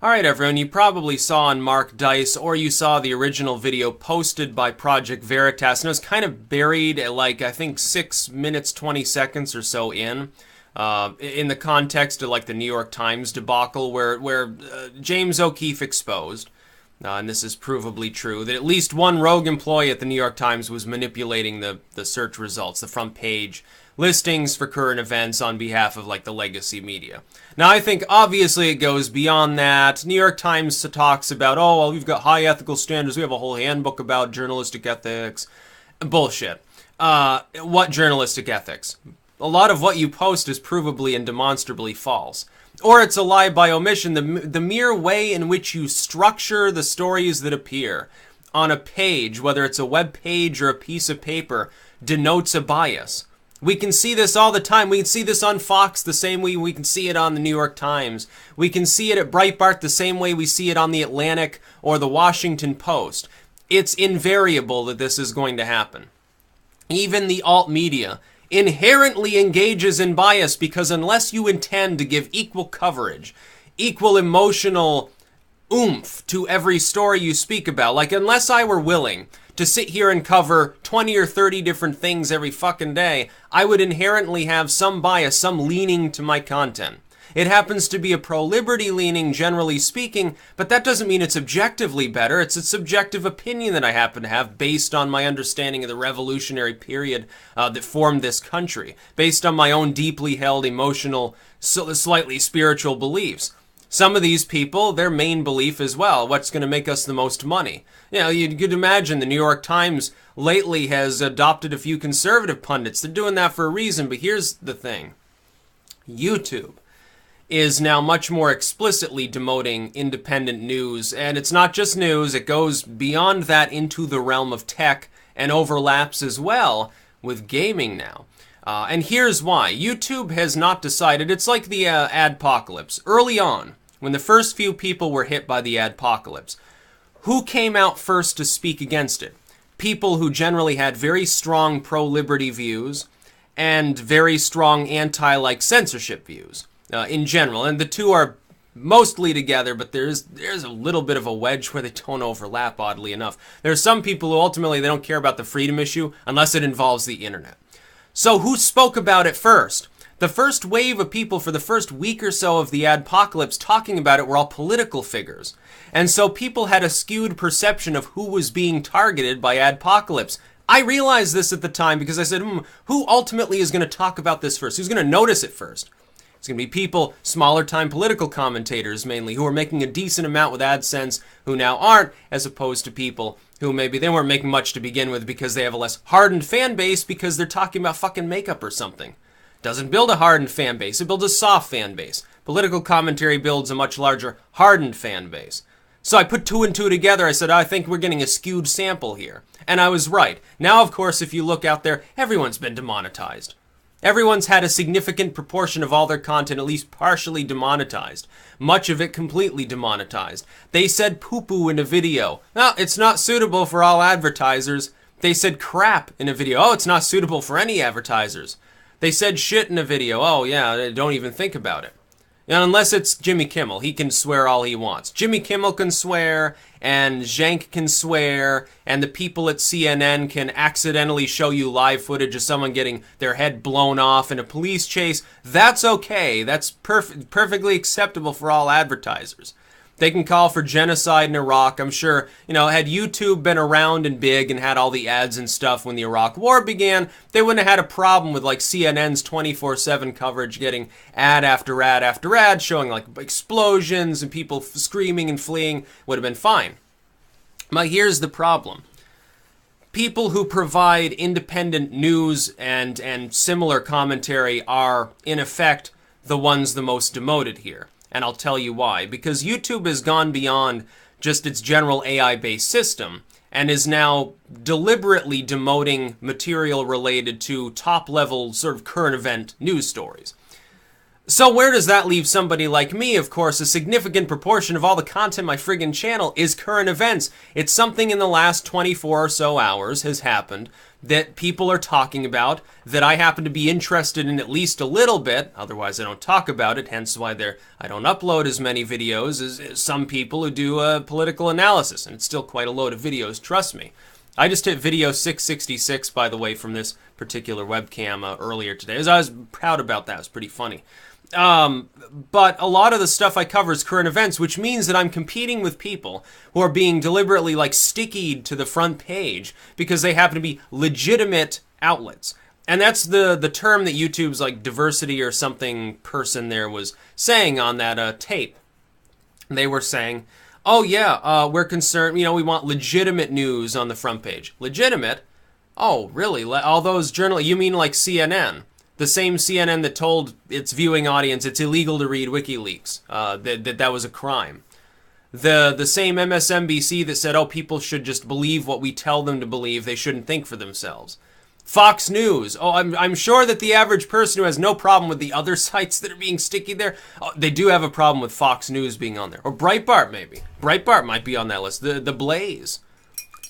Alright everyone, you probably saw on Mark Dice, or you saw the original video posted by Project Veritas, and it was kind of buried at like, I think 6 minutes 20 seconds or so in the context of like the New York Times debacle where James O'Keefe exposed, and this is provably true, that at least one rogue employee at the New York Times was manipulating the search results, the front page listings for current events on behalf of like the legacy media. Now I think obviously it goes beyond that. New York Times talks about, oh, well, we've got high ethical standards, we have a whole handbook about journalistic ethics. Bullshit. What journalistic ethics? A lot of what you post is provably and demonstrably false. Or it's a lie by omission. The mere way in which you structure the stories that appear on a page, whether it's a web page or a piece of paper, denotes a bias. We can see this all the time. We can see this on Fox the same way we can see it on the New York Times. We can see it at Breitbart the same way we see it on the Atlantic or the Washington Post. It's invariable that this is going to happen. Even the alt media inherently engages in bias because unless you intend to give equal coverage, equal emotional oomph to every story you speak about, like unless I were willing to sit here and cover 20 or 30 different things every fucking day, I would inherently have some bias, some leaning to my content. It happens to be a pro-liberty leaning, generally speaking, but that doesn't mean it's objectively better. It's a subjective opinion that I happen to have based on my understanding of the revolutionary period that formed this country, based on my own deeply held emotional, slightly spiritual beliefs. Some of these people, their main belief is, well, what's going to make us the most money? You know, you could imagine the New York Times lately has adopted a few conservative pundits. They're doing that for a reason, but here's the thing. YouTube is now much more explicitly demoting independent news, and it's not just news, it goes beyond that into the realm of tech and overlaps as well with gaming now. And here's why. YouTube has not decided. It's like the adpocalypse. Early on, when the first few people were hit by the adpocalypse, who came out first to speak against it? People who generally had very strong pro-liberty views and very strong anti-like censorship views in general. And the two are mostly together, but there's a little bit of a wedge where they don't overlap, oddly enough. There are some people who ultimately they don't care about the freedom issue unless it involves the internet. So who spoke about it first? The first wave of people for the first week or so of the adpocalypse talking about it were all political figures. And so people had a skewed perception of who was being targeted by adpocalypse. I realized this at the time because I said, who ultimately is going to talk about this first? Who's going to notice it first? It's going to be people, smaller time political commentators mainly, who are making a decent amount with AdSense, who now aren't, as opposed to people who maybe they weren't making much to begin with because they have a less hardened fan base because they're talking about fucking makeup or something. Doesn't build a hardened fan base, it builds a soft fan base. Political commentary builds a much larger hardened fan base. So I put two and two together, I said, I think we're getting a skewed sample here. And I was right. Now, of course, if you look out there, everyone's been demonetized. Everyone's had a significant proportion of all their content at least partially demonetized. Much of it completely demonetized. They said poo-poo in a video. No, it's not suitable for all advertisers. They said crap in a video. Oh, it's not suitable for any advertisers. They said shit in a video. Oh, yeah, don't even think about it. Now, unless it's Jimmy Kimmel, he can swear all he wants. Jimmy Kimmel can swear, and Zhank can swear, and the people at CNN can accidentally show you live footage of someone getting their head blown off in a police chase. That's okay. That's perfectly acceptable for all advertisers. They can call for genocide in Iraq. I'm sure, had YouTube been around and big and had all the ads and stuff when the Iraq War began, they wouldn't have had a problem with like CNN's 24/7 coverage getting ad after ad after ad showing like explosions and people screaming and fleeing. Would have been fine. But here's the problem. People who provide independent news and similar commentary are, in effect, the ones the most demoted here. And I'll tell you why. Because YouTube has gone beyond just its general AI-based system and is now deliberately demoting material related to top-level sort of current event news stories. So where does that leave somebody like me? Of course, a significant proportion of all the content on my friggin' channel is current events. It's something in the last 24 or so hours has happened that people are talking about, that I happen to be interested in at least a little bit. Otherwise, I don't talk about it, hence why I don't upload as many videos as some people who do political analysis. And it's still quite a load of videos, trust me. I just hit video 666, by the way, from this particular webcam earlier today. I was proud about that. It was pretty funny. But a lot of the stuff I cover is current events, which means that I'm competing with people who are being deliberately like stickied to the front page because they happen to be legitimate outlets. And that's the term that YouTube's like diversity or something person there was saying on that tape. They were saying, oh yeah, we're concerned, we want legitimate news on the front page. Legitimate? Oh, really? All those journalists, you mean like CNN? The same CNN that told its viewing audience it's illegal to read WikiLeaks, that was a crime. The same MSNBC that said, oh, people should just believe what we tell them to believe, they shouldn't think for themselves. Fox News, oh, I'm sure that the average person who has no problem with the other sites that are being sticky there, oh, they do have a problem with Fox News being on there. Or Breitbart, maybe. Breitbart might be on that list. The Blaze.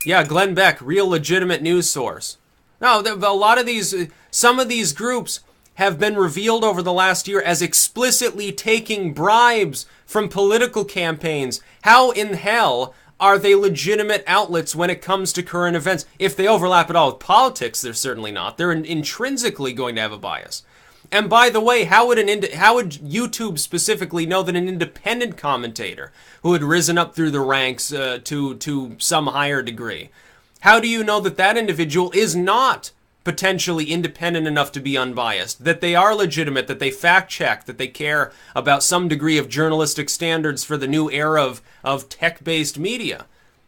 Yeah, Glenn Beck, real legitimate news source. No, a lot of these, some of these groups have been revealed over the last year as explicitly taking bribes from political campaigns. How in hell are they legitimate outlets when it comes to current events? If they overlap at all with politics, they're certainly not. They're intrinsically going to have a bias. And by the way, how would YouTube specifically know that an independent commentator who had risen up through the ranks to some higher degree, how do you know that that individual is not potentially independent enough to be unbiased, that they are legitimate, that they fact-check, that they care about some degree of journalistic standards for the new era of tech-based media?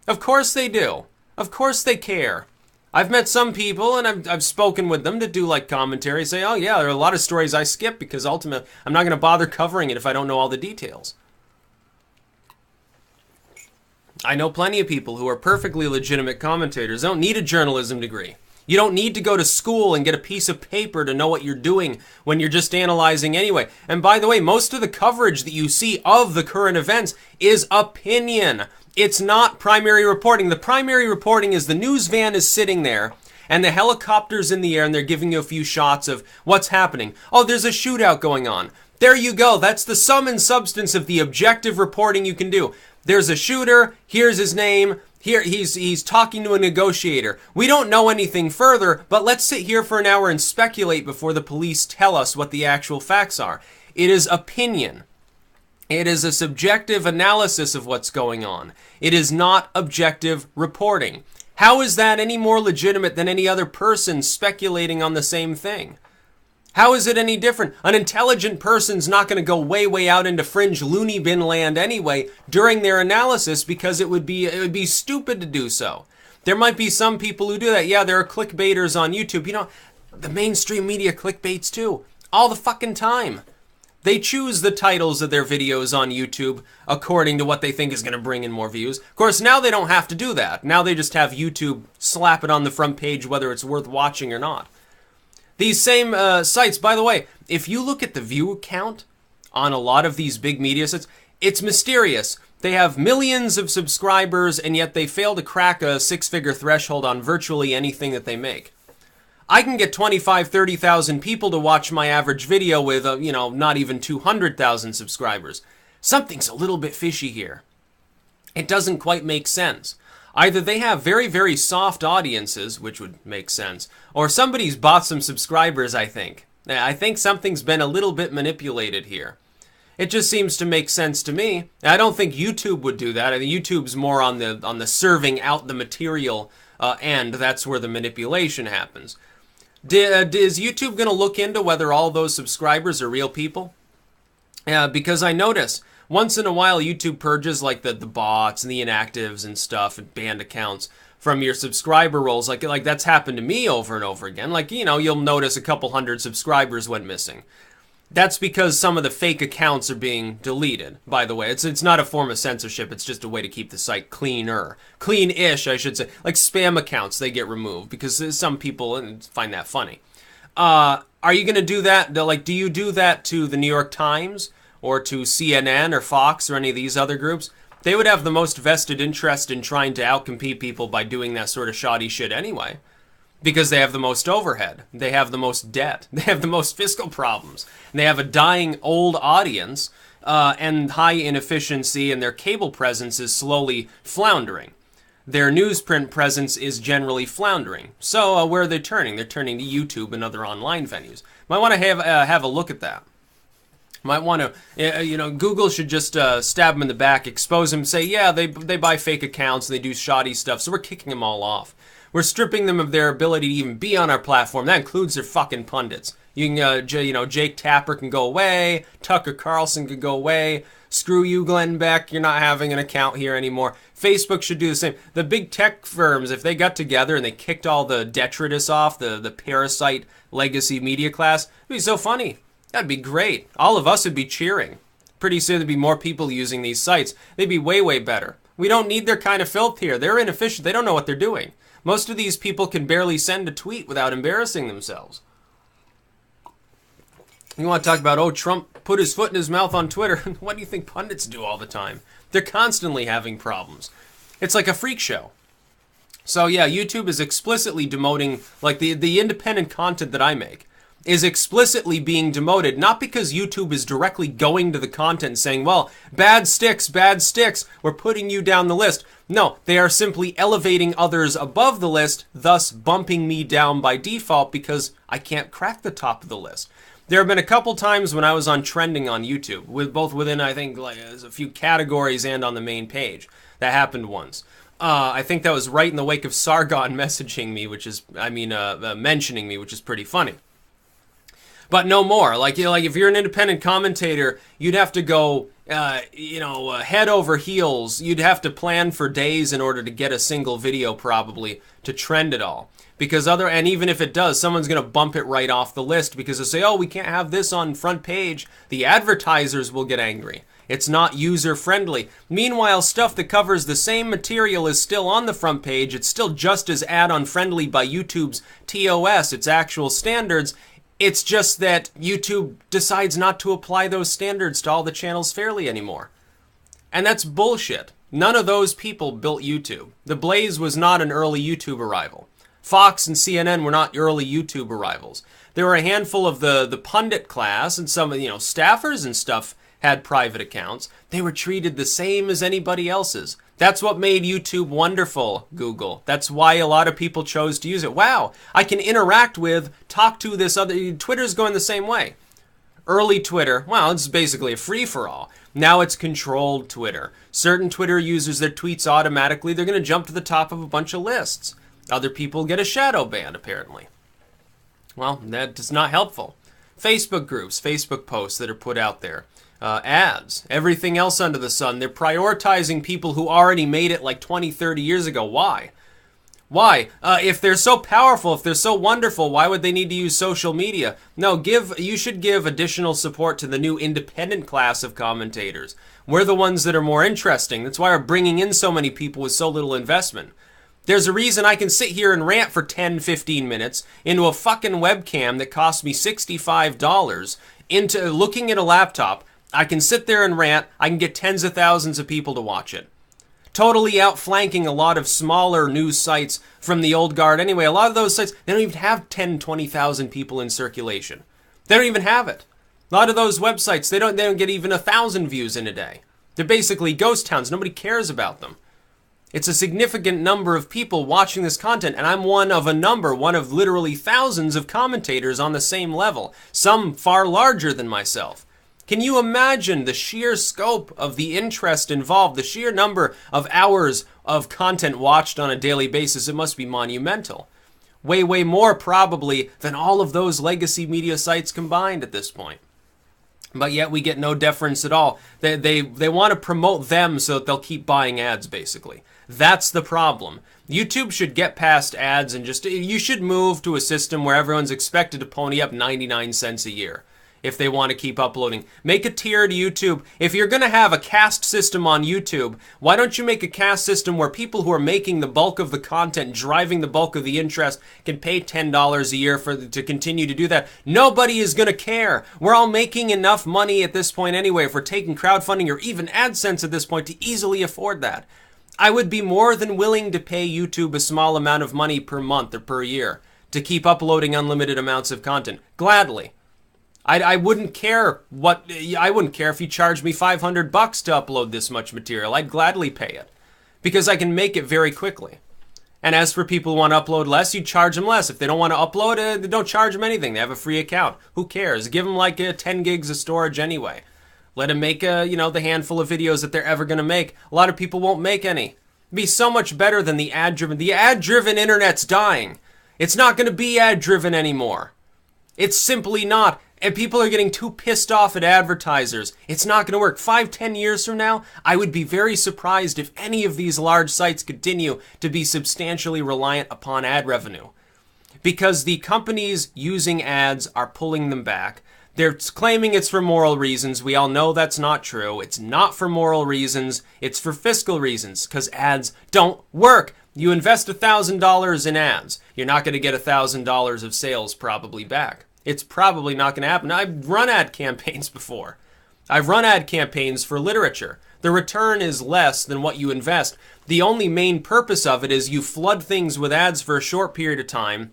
Of course they do. Of course they care. I've met some people, and I've spoken with them that do like commentary, say, oh yeah, there are a lot of stories I skip because ultimately I'm not going to bother covering it if I don't know all the details. I know plenty of people who are perfectly legitimate commentators. They don't need a journalism degree. You don't need to go to school and get a piece of paper to know what you're doing when you're just analyzing anyway. And by the way, most of the coverage that you see of the current events is opinion. It's not primary reporting. The primary reporting is the news van is sitting there and the helicopter's in the air and they're giving you a few shots of what's happening. Oh, there's a shootout going on. There you go. That's the sum and substance of the objective reporting you can do. There's a shooter. Here's his name. Here he's talking to a negotiator. We don't know anything further, but let's sit here for an hour and speculate before the police tell us what the actual facts are. It is opinion. It is a subjective analysis of what's going on. It is not objective reporting. How is that any more legitimate than any other person speculating on the same thing? How is it any different? An intelligent person's not going to go way out into fringe loony bin land anyway during their analysis because it would be stupid to do so. There might be some people who do that. Yeah, there are clickbaiters on YouTube. You know, the mainstream media clickbaits too. All the fucking time. They choose the titles of their videos on YouTube according to what they think is going to bring in more views. Of course, now they don't have to do that. Now they just have YouTube slap it on the front page whether it's worth watching or not. These same sites, by the way, if you look at the view count on a lot of these big media sites, it's mysterious. They have millions of subscribers, and yet they fail to crack a six-figure threshold on virtually anything that they make. I can get 25, 30,000 people to watch my average video with, not even 200,000 subscribers. Something's a little bit fishy here. It doesn't quite make sense. Either they have very, very soft audiences, which would make sense, or somebody's bought some subscribers, I think. I think something's been a little bit manipulated here. It just seems to make sense to me. I don't think YouTube would do that. I think YouTube's more on the serving out the material end. That's where the manipulation happens. Is YouTube going to look into whether all those subscribers are real people? Because I notice once in a while YouTube purges like the bots and the inactives and stuff and banned accounts from your subscriber rolls. Like that's happened to me over and over again. Like, you'll notice a couple hundred subscribers went missing. That's because some of the fake accounts are being deleted, by the way. It's not a form of censorship. It's just a way to keep the site cleaner. Clean-ish, I should say. Like spam accounts, they get removed because some people find that funny. Are you going to do that? Like, do you do that to the New York Times or to CNN or Fox or any of these other groups? They would have the most vested interest in trying to outcompete people by doing that sort of shoddy shit anyway. Because they have the most overhead. They have the most debt. They have the most fiscal problems. And they have a dying old audience and high inefficiency, and their cable presence is slowly floundering. Their newsprint presence is generally floundering. So where are they turning? They're turning to YouTube and other online venues. Might want to have a look at that. Might want to, Google should just stab them in the back, expose them, say, yeah, they buy fake accounts, and they do shoddy stuff, so we're kicking them all off. We're stripping them of their ability to even be on our platform. That includes their fucking pundits. You can, Jake Tapper can go away. Tucker Carlson can go away. Screw you, Glenn Beck. You're not having an account here anymore. Facebook should do the same. The big tech firms, if they got together and they kicked all the detritus off, the parasite legacy media class, it'd be so funny. That'd be great. All of us would be cheering. Pretty soon there'd be more people using these sites. They'd be way, way better. We don't need their kind of filth here. They're inefficient. They don't know what they're doing. Most of these people can barely send a tweet without embarrassing themselves. You want to talk about, Trump put his foot in his mouth on Twitter. What do you think pundits do all the time? They're constantly having problems. It's like a freak show. So yeah, YouTube is explicitly demoting, like the independent content that I make is explicitly being demoted, not because YouTube is directly going to the content and saying, well, bad sticks, we're putting you down the list. No, they are simply elevating others above the list, thus bumping me down by default because I can't crack the top of the list. There have been a couple times when I was on trending on YouTube, both within, I think, like a few categories and on the main page. That happened once. I think that was right in the wake of Sargon messaging me, mentioning me, which is pretty funny. But no more. Like if you're an independent commentator, you'd have to go, head over heels. You'd have to plan for days in order to get a single video probably to trend it all. And even if it does, someone's going to bump it right off the list because they'll say, we can't have this on front page. The advertisers will get angry. It's not user-friendly. Meanwhile, stuff that covers the same material is still on the front page. It's still just as add-on-friendly by YouTube's TOS, its actual standards. It's just that YouTube decides not to apply those standards to all the channels fairly anymore. And that's bullshit. None of those people built YouTube. The Blaze was not an early YouTube arrival. Fox and CNN were not early YouTube arrivals. There were a handful of the pundit class, and some staffers and stuff had private accounts. They were treated the same as anybody else's. That's what made YouTube wonderful, Google. That's why a lot of people chose to use it. Wow, I can interact with, talk to this other... Twitter's going the same way. Early Twitter, it's basically a free-for-all. Now it's controlled Twitter. Certain Twitter users, their tweets automatically, they're going to jump to the top of a bunch of lists. Other people get a shadow ban, apparently. Well, that is not helpful. Facebook groups, Facebook posts that are put out there. Ads, everything else under the sun. They're prioritizing people who already made it like 20, 30 years ago. Why? Why? If they're so powerful, if they're so wonderful, why would they need to use social media? No, you should give additional support to the new independent class of commentators. We're the ones that are more interesting. That's why we're bringing in so many people with so little investment. There's a reason I can sit here and rant for 10, 15 minutes into a fucking webcam that cost me $65 into looking at a laptop. I can sit there and rant. I can get tens of thousands of people to watch it. Totally outflanking a lot of smaller news sites from the old guard. Anyway, a lot of those sites, they don't even have 10, 20,000 people in circulation. They don't even have it. A lot of those websites, they don't get even 1,000 views in a day. They're basically ghost towns. Nobody cares about them. It's a significant number of people watching this content, and I'm one of literally thousands of commentators on the same level, some far larger than myself. Can you imagine the sheer scope of the interest involved, the sheer number of hours of content watched on a daily basis? It must be monumental. Way, way more probably than all of those legacy media sites combined at this point. But yet we get no deference at all. They want to promote them so that they'll keep buying ads, basically. That's the problem. YouTube should get past ads and you should move to a system where everyone's expected to pony up 99 cents a year. if they want to keep uploading. Make a tier to YouTube. If you're going to have a caste system on YouTube, why don't you make a caste system where people who are making the bulk of the content, driving the bulk of the interest, can pay $10 a year to continue to do that? Nobody is going to care. We're all making enough money at this point anyway, if we're taking crowdfunding or even AdSense at this point, to easily afford that. I would be more than willing to pay YouTube a small amount of money per month or per year to keep uploading unlimited amounts of content. Gladly. I wouldn't care if you charged me $500 to upload this much material. I'd gladly pay it because I can make it very quickly. And as for people who want to upload less, you charge them less. If they don't want to upload, don't charge them anything. They have a free account. Who cares? Give them like 10 gigs of storage anyway. Let them make the handful of videos that they're ever going to make. A lot of people won't make any. It'd be so much better than the ad-driven. The ad-driven internet's dying. It's not going to be ad-driven anymore. It's simply not. And people are getting too pissed off at advertisers. It's not going to work. 5-10 years from now, I would be very surprised if any of these large sites continue to be substantially reliant upon ad revenue. Because the companies using ads are pulling them back. They're claiming it's for moral reasons. We all know that's not true. It's not for moral reasons. It's for fiscal reasons, because ads don't work. You invest $1,000 in ads. You're not going to get $1,000 of sales probably back. It's probably not going to happen. I've run ad campaigns before. I've run ad campaigns for literature. The return is less than what you invest. The only main purpose of it is you flood things with ads for a short period of time.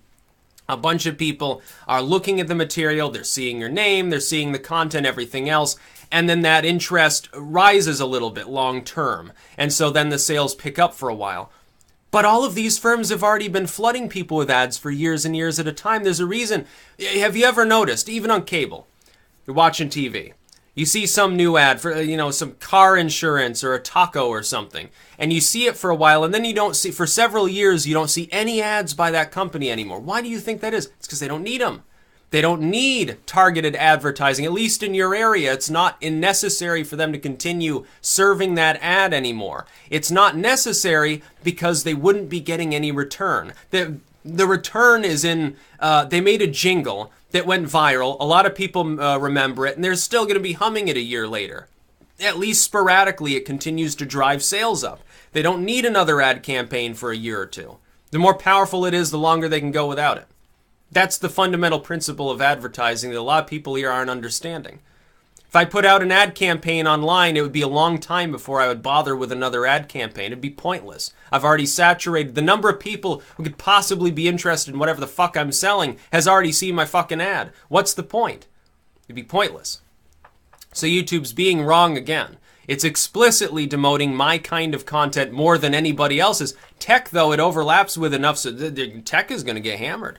A bunch of people are looking at the material, they're seeing your name, they're seeing the content, everything else, and then that interest rises a little bit long term. And so then the sales pick up for a while. But all of these firms have already been flooding people with ads for years and years at a time. There's a reason. Have you ever noticed, even on cable, you're watching TV, you see some new ad for, some car insurance or a taco or something, and you see it for a while, and then you don't see, for several years, you don't see any ads by that company anymore. Why do you think that is? It's because they don't need them. They don't need targeted advertising, at least in your area. It's not necessary for them to continue serving that ad anymore. It's not necessary because they wouldn't be getting any return. The return is in, they made a jingle that went viral. A lot of people remember it, and they're still going to be humming it a year later. At least sporadically, it continues to drive sales up. They don't need another ad campaign for a year or two. The more powerful it is, the longer they can go without it. That's the fundamental principle of advertising that a lot of people here aren't understanding. If I put out an ad campaign online, it would be a long time before I would bother with another ad campaign. It'd be pointless. I've already saturated. The number of people who could possibly be interested in whatever the fuck I'm selling has already seen my fucking ad. What's the point? It'd be pointless. So YouTube's being wrong again. It's explicitly demoting my kind of content more than anybody else's. Tech, though, it overlaps with enough, so tech is going to get hammered.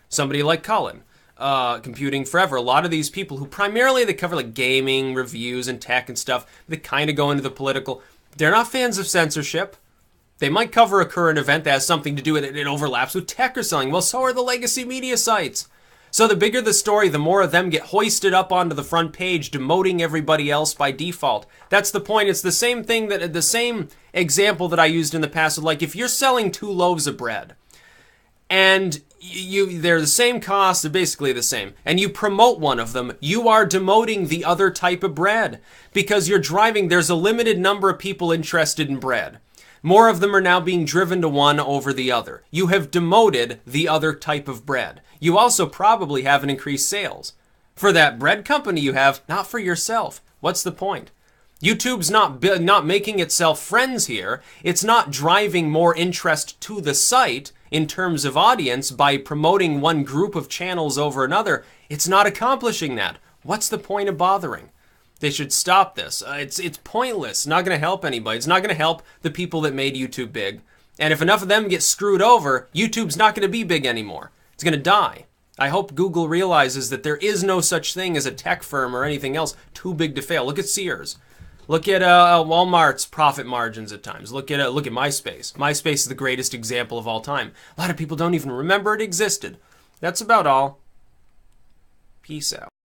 Somebody like Cullen, Computing Forever. A lot of these people who primarily they cover like gaming, reviews, and tech and stuff. They kind of go into the political. They're not fans of censorship. They might cover a current event that has something to do with it. It overlaps with tech or something. Well, so are the legacy media sites. So the bigger the story, the more of them get hoisted up onto the front page, demoting everybody else by default. That's the point. It's the same thing the same example that I used in the past. Like if you're selling 2 loaves of bread, and they're the same cost, they're basically the same, and you promote one of them, you are demoting the other type of bread because there's a limited number of people interested in bread. More of them are now being driven to one over the other. You have demoted the other type of bread. You also probably haven't increased sales. For that bread company you have, not for yourself. What's the point? YouTube's not making itself friends here. It's not driving more interest to the site in terms of audience by promoting one group of channels over another. It's not accomplishing that. What's the point of bothering? They should stop this. It's pointless. It's not going to help anybody. It's not going to help the people that made YouTube big. And if enough of them get screwed over, YouTube's not going to be big anymore. It's going to die. I hope Google realizes that there is no such thing as a tech firm or anything else too big to fail. Look at Sears. Look at Walmart's profit margins at times. Look at MySpace. MySpace is the greatest example of all time. A lot of people don't even remember it existed. That's about all. Peace out.